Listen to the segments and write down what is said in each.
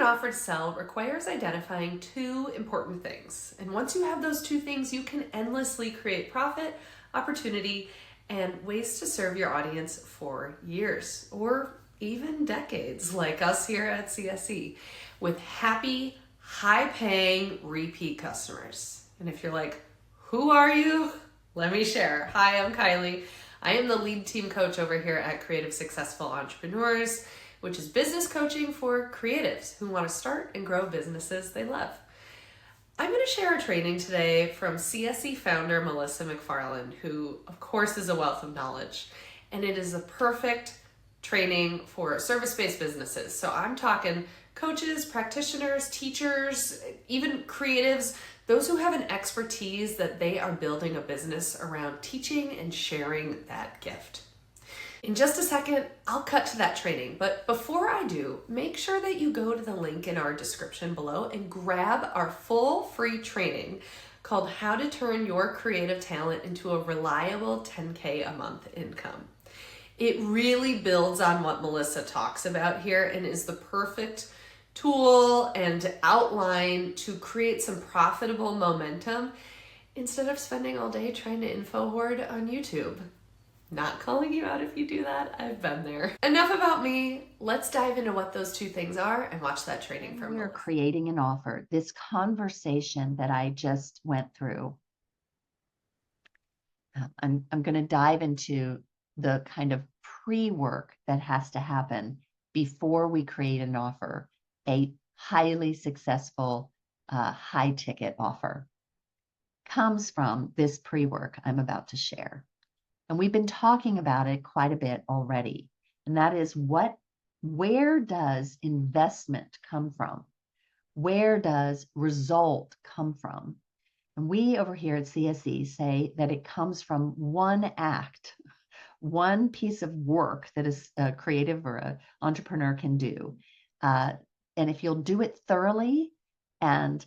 offer to sell requires identifying two important things. And once you have those two things, you can endlessly create profit, opportunity, and ways to serve your audience for years or even decades, like us here at CSE, with happy, high paying repeat customers. And if you're like, who are you? Let me share. Hi, I'm Kylie. I am the lead team coach over here at Creative Successful Entrepreneurs, which is business coaching for creatives who want to start and grow businesses they love. I'm going to share a training today from CSE founder Melissa McFarland, who of course is a wealth of knowledge, and it is a perfect training for service-based businesses. So I'm talking coaches, practitioners, teachers, even creatives, those who have an expertise that they are building a business around teaching and sharing that gift. In just a second, I'll cut to that training, but before I do, make sure that you go to the link in our description below and grab our full free training called How to Turn Your Creative Talent into a Reliable 10K a Month Income. It really builds on what Melissa talks about here and is the perfect tool and outline to create some profitable momentum instead of spending all day trying to info hoard on YouTube. Not calling you out if you do that. I've been there. Enough about me. Let's dive into what those two things are and watch that training from We're Melissa. creating an offer. This conversation that I just went through, I'm going to dive into the kind of pre-work that has to happen before we create an offer, a highly successful, high-ticket offer. Comes from this pre-work I'm about to share. And we've been talking about it quite a bit already. And that is where does investment come from? Where does result come from? And we over here at CSE say that it comes from one act, one piece of work that a creative or an entrepreneur can do. And if you'll do it thoroughly and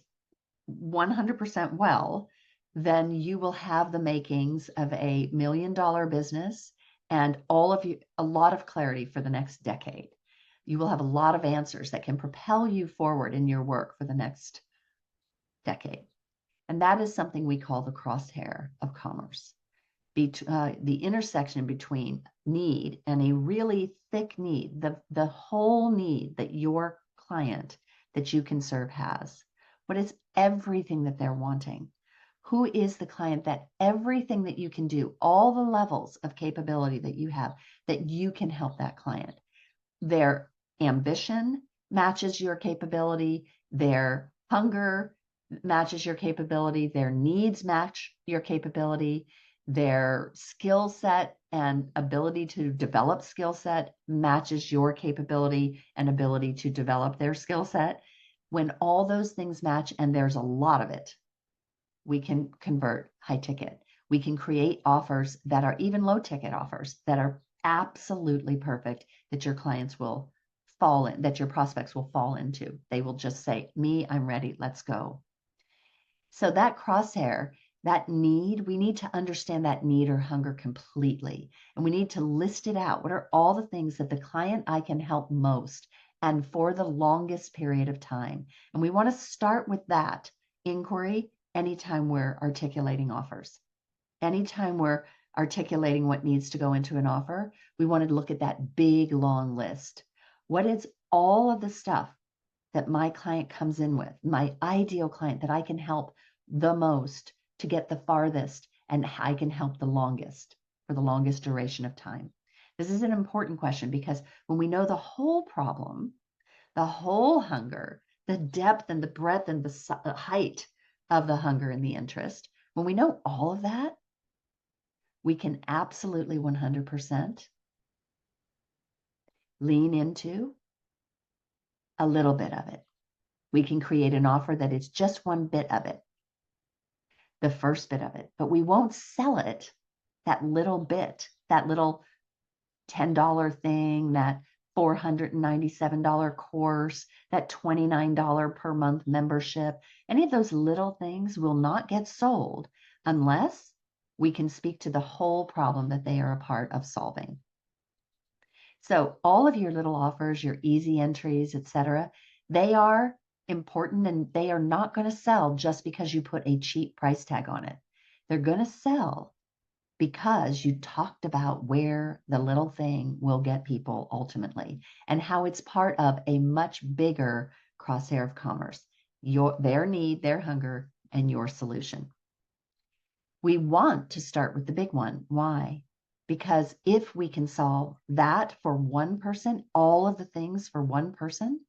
100% well, then you will have the makings of $1 million business and a lot of clarity for the next decade. You will have a lot of answers that can propel you forward in your work for the next decade. And that is something we call the crosshair of commerce. The intersection between need and a really thick need, the whole need that your client that you can serve has. What is everything that they're wanting? Who is the client that everything that you can do, all the levels of capability that you have, that you can help that client? Their ambition matches your capability, their hunger matches your capability, their needs match your capability, their skill set and ability to develop skill set matches your capability and ability to develop their skill set. When all those things match, and there's a lot of it, we can convert high ticket. We can create offers that are even low ticket offers that are absolutely perfect, that your clients will fall in, that your prospects will fall into. They will just say, me, I'm ready, let's go. So that crosshair, that need, we need to understand that need or hunger completely. And we need to list it out. What are all the things that the client I can help most and for the longest period of time? And we want to start with that inquiry anytime we're articulating offers. Anytime we're articulating what needs to go into an offer, we want to look at that big, long list. What is all of the stuff that my client comes in with, my ideal client that I can help the most to get the farthest, and I can help the longest for the longest duration of time? This is an important question because when we know the whole problem, the whole hunger, the depth and the breadth and the height of the hunger and the interest, when we know all of that, we can absolutely 100% lean into a little bit of it. We can create an offer that is just one bit of it, the first bit of it, but we won't sell it, that little bit, that little $10 thing, that $497 course, that $29 per month membership. Any of those little things will not get sold unless we can speak to the whole problem that they are a part of solving. So all of your little offers, your easy entries, etc., They are important, and they are not going to sell just because you put a cheap price tag on it. They're going to sell because you talked about where the little thing will get people ultimately, and how it's part of a much bigger crosshair of commerce, their need, their hunger, and your solution. We want to start with the big one. Why? Because if we can solve that for one person, all of the things for one person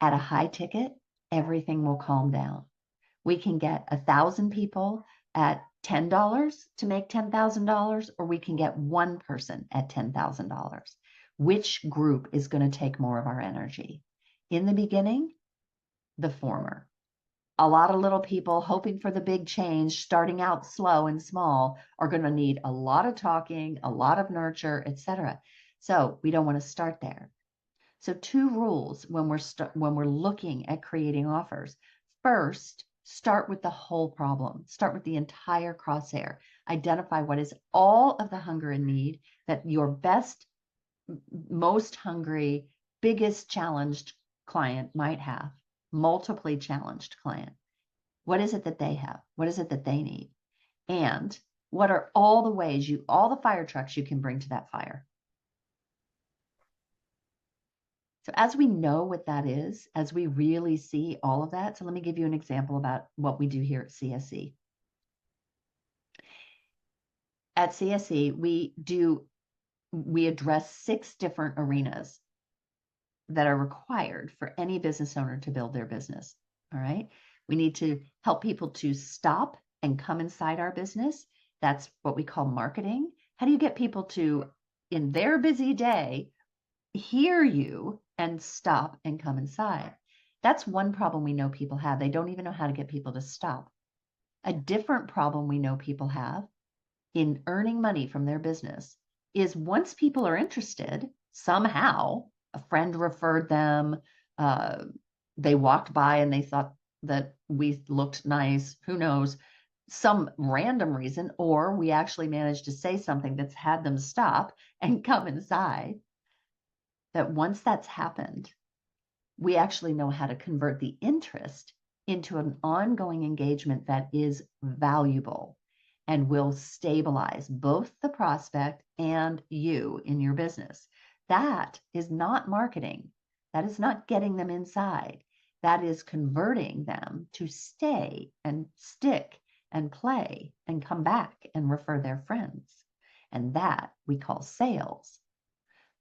at a high ticket, everything will calm down. We can get 1,000 people at $10 to make $10,000, or we can get one person at $10,000. Which group is going to take more of our energy? In the beginning, the former. A lot of little people hoping for the big change, starting out slow and small, are going to need a lot of talking, a lot of nurture, etc. So we don't want to start there. So 2 rules when we're looking at creating offers. First, start with the whole problem. Start with the entire crosshair. Identify what is all of the hunger and need that your best, most hungry, biggest challenged client might have, multiply challenged client. What is it that they have? What is it that they need? And what are all the ways all the fire trucks you can bring to that fire? So as we know what that is, as we really see all of that, so let me give you an example about what we do here at CSE. At CSE, we address 6 different arenas that are required for any business owner to build their business. All right. We need to help people to stop and come inside our business. That's what we call marketing. How do you get people to, in their busy day, hear you and stop and come inside? That's one problem we know people have. They don't even know how to get people to stop. A different problem we know people have in earning money from their business is once people are interested, somehow a friend referred them, they walked by and they thought that we looked nice, who knows, some random reason, or we actually managed to say something that's had them stop and come inside. That once that's happened, we actually know how to convert the interest into an ongoing engagement that is valuable and will stabilize both the prospect and you in your business. That is not marketing. That is not getting them inside. That is converting them to stay and stick and play and come back and refer their friends. And that we call sales.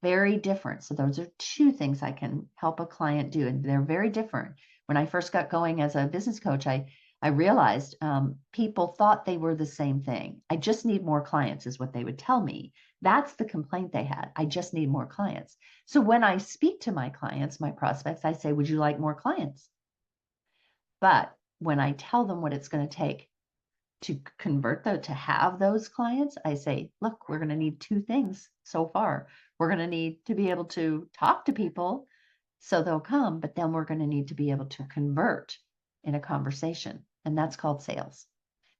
Very different. So those are 2 things I can help a client do, and they're very different. When I first got going as a business coach, I realized people thought they were the same thing. I just need more clients is what they would tell me. That's the complaint they had. I just need more clients. So when I speak to my clients, my prospects, I say, would you like more clients? But when I tell them what it's going to take to convert to have those clients, I say, look, we're going to need 2 things so far. We're going to need to be able to talk to people so they'll come, but then we're going to need to be able to convert in a conversation. And that's called sales.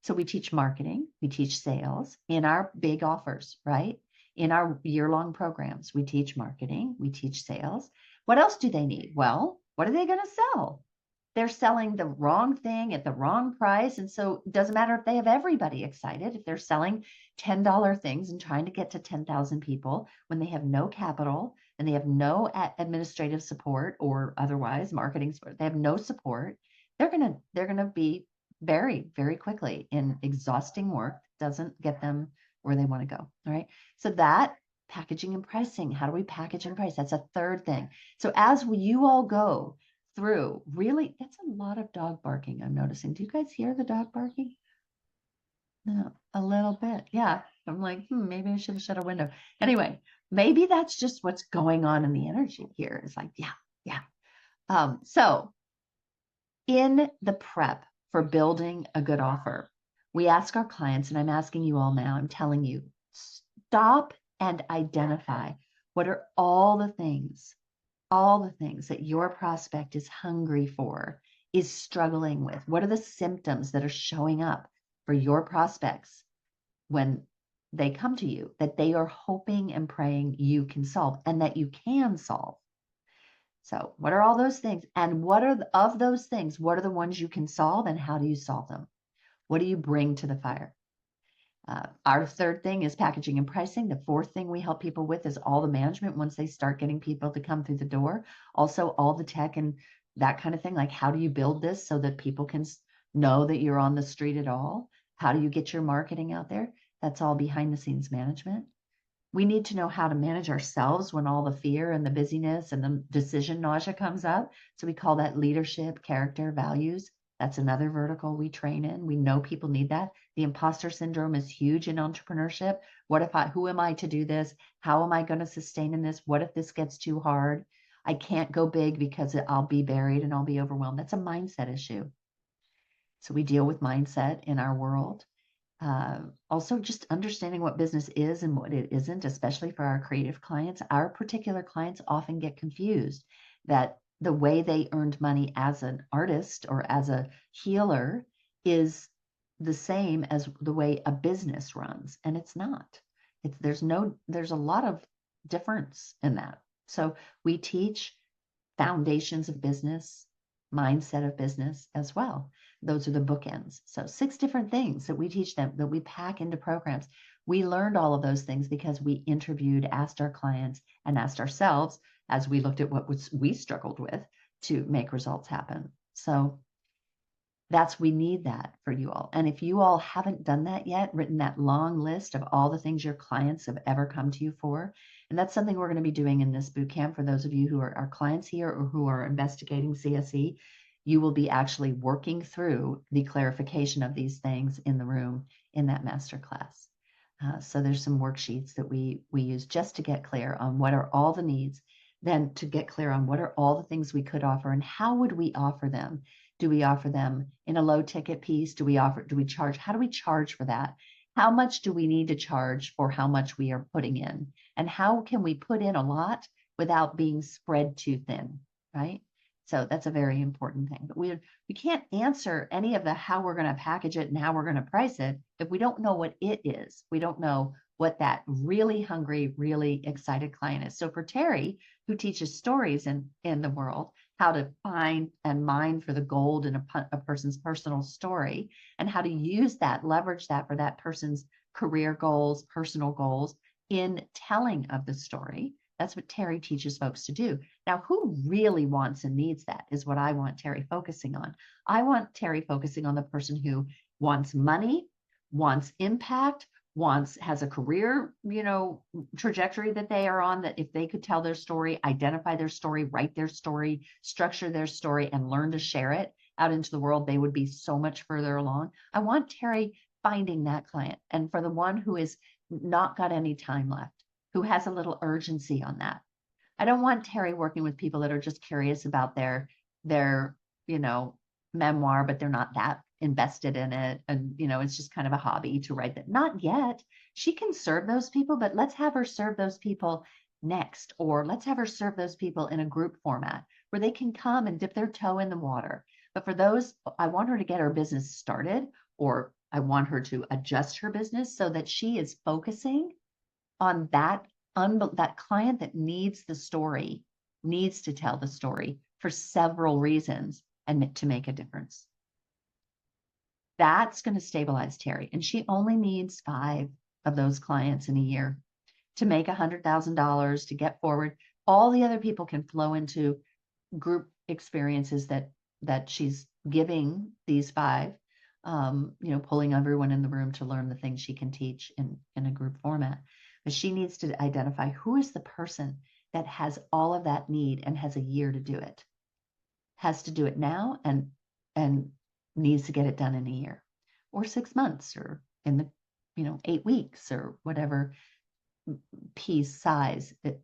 So we teach marketing, we teach sales in our big offers, right? In our year-long programs, we teach marketing, we teach sales. What else do they need? Well, what are they going to sell? They're selling the wrong thing at the wrong price. And so it doesn't matter if they have everybody excited. If they're selling $10 things and trying to get to 10,000 people when they have no capital and they have no administrative support or otherwise marketing support, they have no support, they're going to be very, very quickly in exhausting work. Doesn't get them where they want to go. All right. So that packaging and pricing, how do we package and price? That's a 3rd thing. So as you all go through, really, that's a lot of dog barking I'm noticing. Do you guys hear the dog barking? No, a little bit. Yeah. I'm like, maybe I should have shut a window. Anyway, maybe that's just what's going on in the energy here. It's like, yeah. So in the prep for building a good offer, we ask our clients, and I'm asking you all now, I'm telling you, stop and identify what are all the things that your prospect is hungry for, is struggling with. What are the symptoms that are showing up for your prospects when they come to you that they are hoping and praying you can solve and that you can solve? So what are all those things? And of those things, what are the ones you can solve and how do you solve them? What do you bring to the fire? Our third thing is packaging and pricing. The fourth thing we help people with is all the management once they start getting people to come through the door. Also, all the tech and that kind of thing. Like, how do you build this so that people can know that you're on the street at all? How do you get your marketing out there? That's all behind the scenes management. We need to know how to manage ourselves when all the fear and the busyness and the decision nausea comes up. So we call that leadership, character, values. That's another vertical we train in. We know people need that. The imposter syndrome is huge in entrepreneurship. Who am I to do this? How am I going to sustain in this? What if this gets too hard? I can't go big because I'll be buried and I'll be overwhelmed. That's a mindset issue. So we deal with mindset in our world. Also, just understanding what business is and what it isn't, especially for our creative clients. Our particular clients often get confused that the way they earned money as an artist or as a healer is the same as the way a business runs, and it's not. There's a lot of difference in that. So we teach foundations of business, mindset of business as well. Those are the bookends. So 6 different things that we teach them that we pack into programs. We learned all of those things because we interviewed, asked our clients, and asked ourselves as we looked at what we struggled with to make results happen. So we need that for you all. And if you all haven't done that yet, written that long list of all the things your clients have ever come to you for, and that's something we're going to be doing in this boot camp for those of you who are our clients here or who are investigating CSE, you will be actually working through the clarification of these things in the room in that masterclass. So there's some worksheets that we use just to get clear on what are all the needs, then to get clear on what are all the things we could offer and how would we offer them. Do we offer them in a low ticket piece? Do we charge? How do we charge for that? How much do we need to charge for how much we are putting in? And how can we put in a lot without being spread too thin, right? So that's a very important thing. But we can't answer any of the how we're going to package it and how we're going to price it if we don't know what it is. We don't know what that really hungry, really excited client is. So for Terry, who teaches stories in the world, how to find and mine for the gold in a person's personal story, and how to use that, leverage that for that person's career goals, personal goals in telling of the story. That's what Terry teaches folks to do. Now, who really wants and needs that is what I want Terry focusing on. I want Terry focusing on the person who wants money, wants impact, has a career, trajectory that they are on, that if they could tell their story, identify their story, write their story, structure their story, and learn to share it out into the world, they would be so much further along. I want Terry finding that client. And for the one who is not got any time left, who has a little urgency on that. I don't want Terry working with people that are just curious about their memoir, but they're not that invested in it. And, it's just kind of a hobby to write that. Not yet. She can serve those people, but let's have her serve those people next, or let's have her serve those people in a group format where they can come and dip their toe in the water. But for those, I want her to get her business started, or I want her to adjust her business so that she is focusing on that client that needs the story, needs to tell the story for several reasons and to make a difference. That's going to stabilize Terry. And she only needs 5 of those clients in a year to make $100,000 to get forward. All the other people can flow into group experiences that she's giving these 5, pulling everyone in the room to learn the things she can teach in a group format. But she needs to identify who is the person that has all of that need and has a year to do it, has to do it now and needs to get it done in a year or 6 months or in the 8 weeks or whatever piece size that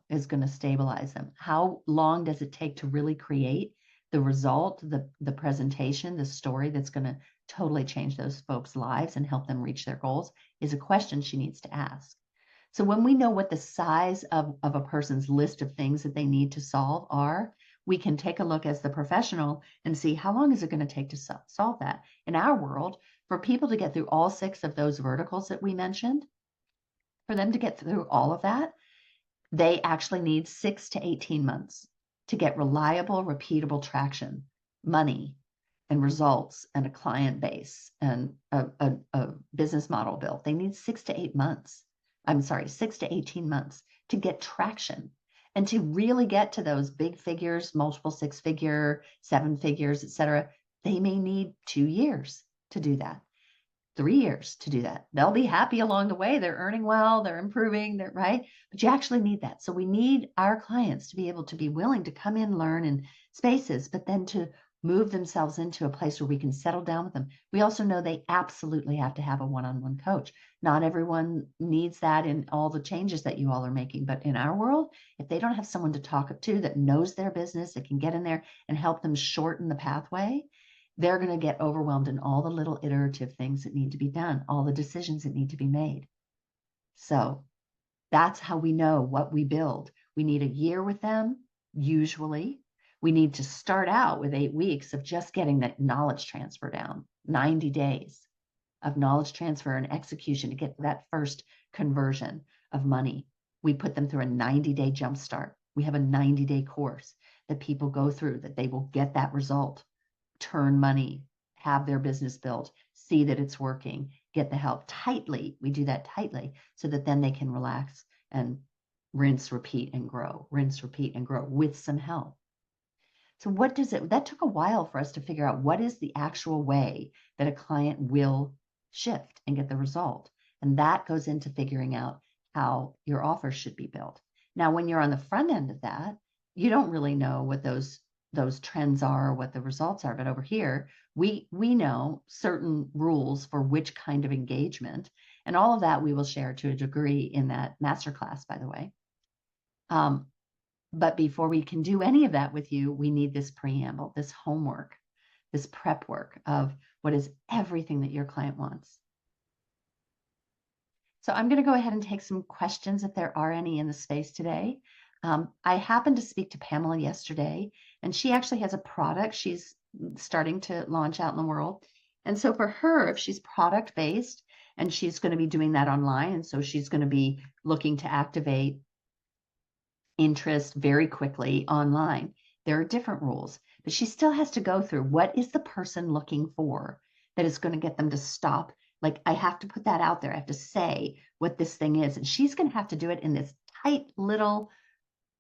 is going to stabilize them. How long does it take to really create the result, the presentation, the story that's going to totally change those folks' lives and help them reach their goals is a question she needs to ask. So when we know what the size of a person's list of things that they need to solve are, we can take a look as the professional and see how long is it going to take to solve that. In our world, for people to get through all 6 of those verticals that we mentioned, for them to get through all of that, they actually need 6 to 18 months to get reliable, repeatable traction, money, and results, and a client base, and a business model built. They need 6 to 8 months. I'm sorry, 6 to 18 months to get traction. And to really get to those big figures, multiple 6-figure, 7 figures, et cetera, they may need 2 years to do that, 3 years to do that. They'll be happy along the way. They're earning well, they're improving, they're right. But you actually need that. So we need our clients to be able to be willing to come in, learn in spaces, but then to move themselves into a place where we can settle down with them. We also know they absolutely have to have a one-on-one coach. Not everyone needs that in all the changes that you all are making, but in our world, if they don't have someone to talk to that knows their business, that can get in there and help them shorten the pathway, they're going to get overwhelmed in all the little iterative things that need to be done, all the decisions that need to be made. So that's how we know what we build. We need a year with them, usually. We need to start out with 8 weeks of just getting that knowledge transfer down, 90 days of knowledge transfer and execution to get that first conversion of money. We put them through a 90-day jumpstart. We have a 90-day course that people go through that they will get that result, turn money, have their business built, see that it's working, get the help tightly. We do that tightly so that then they can relax and rinse, repeat, and grow, rinse, repeat, and grow with some help. So that took a while for us to figure out what is the actual way that a client will shift and get the result. And that goes into figuring out how your offer should be built. Now, when you're on the front end of that, you don't really know what those trends are or what the results are. But over here, we know certain rules for which kind of engagement, and all of that we will share to a degree in that masterclass, by the way. But before we can do any of that with you, we need this preamble, this homework, this prep work of what is everything that your client wants. So I'm going to go ahead and take some questions if there are any in the space today. I happened to speak to Pamela yesterday, and she actually has a product she's starting to launch out in the world. And so for her, if she's product-based and she's going to be doing that online, and so she's going to be looking to activate interest very quickly online, there are different rules, but she still has to go through what is the person looking for that is going to get them to stop. Like, I have to put that out there. I have to say what this thing is. And she's going to have to do it in this tight little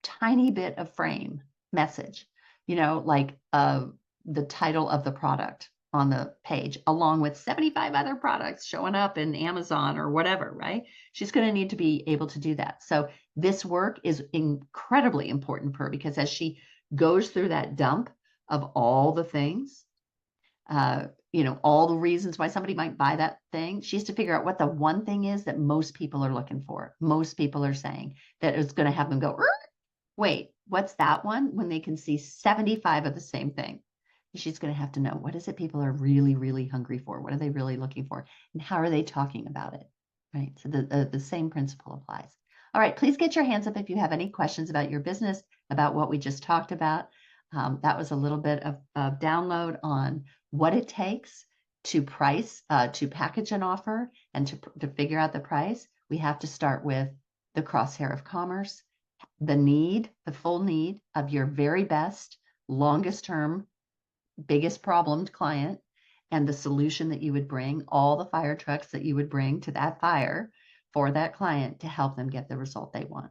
tiny bit of frame message, like the title of the product on the page, along with 75 other products showing up in Amazon or whatever, right? She's going to need to be able to do that. So this work is incredibly important for her, because as she goes through that dump of all the things, all the reasons why somebody might buy that thing, she has to figure out what the one thing is that most people are looking for. Most people are saying that is going to have them go, wait, what's that one? When they can see 75 of the same thing. She's going to have to know, what is it people are really, really hungry for? What are they really looking for? And how are they talking about it? Right. So the same principle applies. All right. Please get your hands up if you have any questions about your business, about what we just talked about. That was a little bit of download on what it takes to package an offer and to figure out the price. We have to start with the crosshair of commerce, the full need of your very best, longest term, biggest problemed client, and the solution that you would bring, all the fire trucks that you would bring to that fire for that client to help them get the result they want.